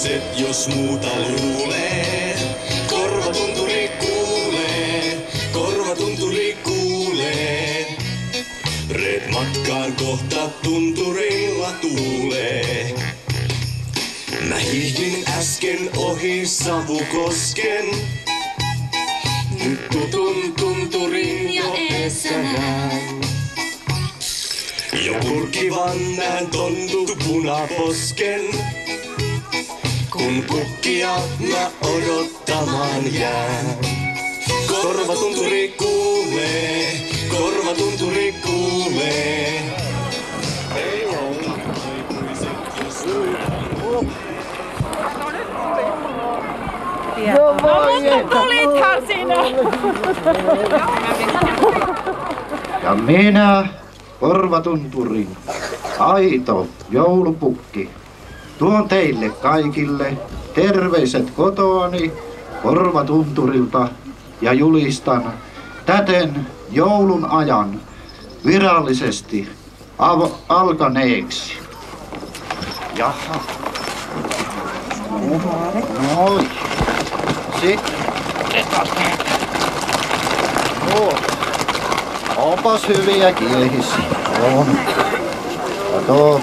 aikuiset, jos muuta luulee. Korvatunturi kuulee, korvatunturi kuulee. Reet matkaan kohta tunturilla tuulee. Mä hiihdin äsken ohi Savukosken. Nyt tutun tunturin ja eessä näen. Jo purkivan näen tonttu Punaposken. Kun pukkia mä odottamaan jään. Korvatunturi kuulee, korvatunturi kuulee. Mutta tulithan sinä! Ja minä, korvatunturi, aito joulupukki, tuon teille kaikille terveiset kotoani Korvatunturilta ja julistan täten joulun ajan virallisesti alkaneeksi. Jaha. Noin. Sitten onpas hyviä kiehisiä. On. Kato.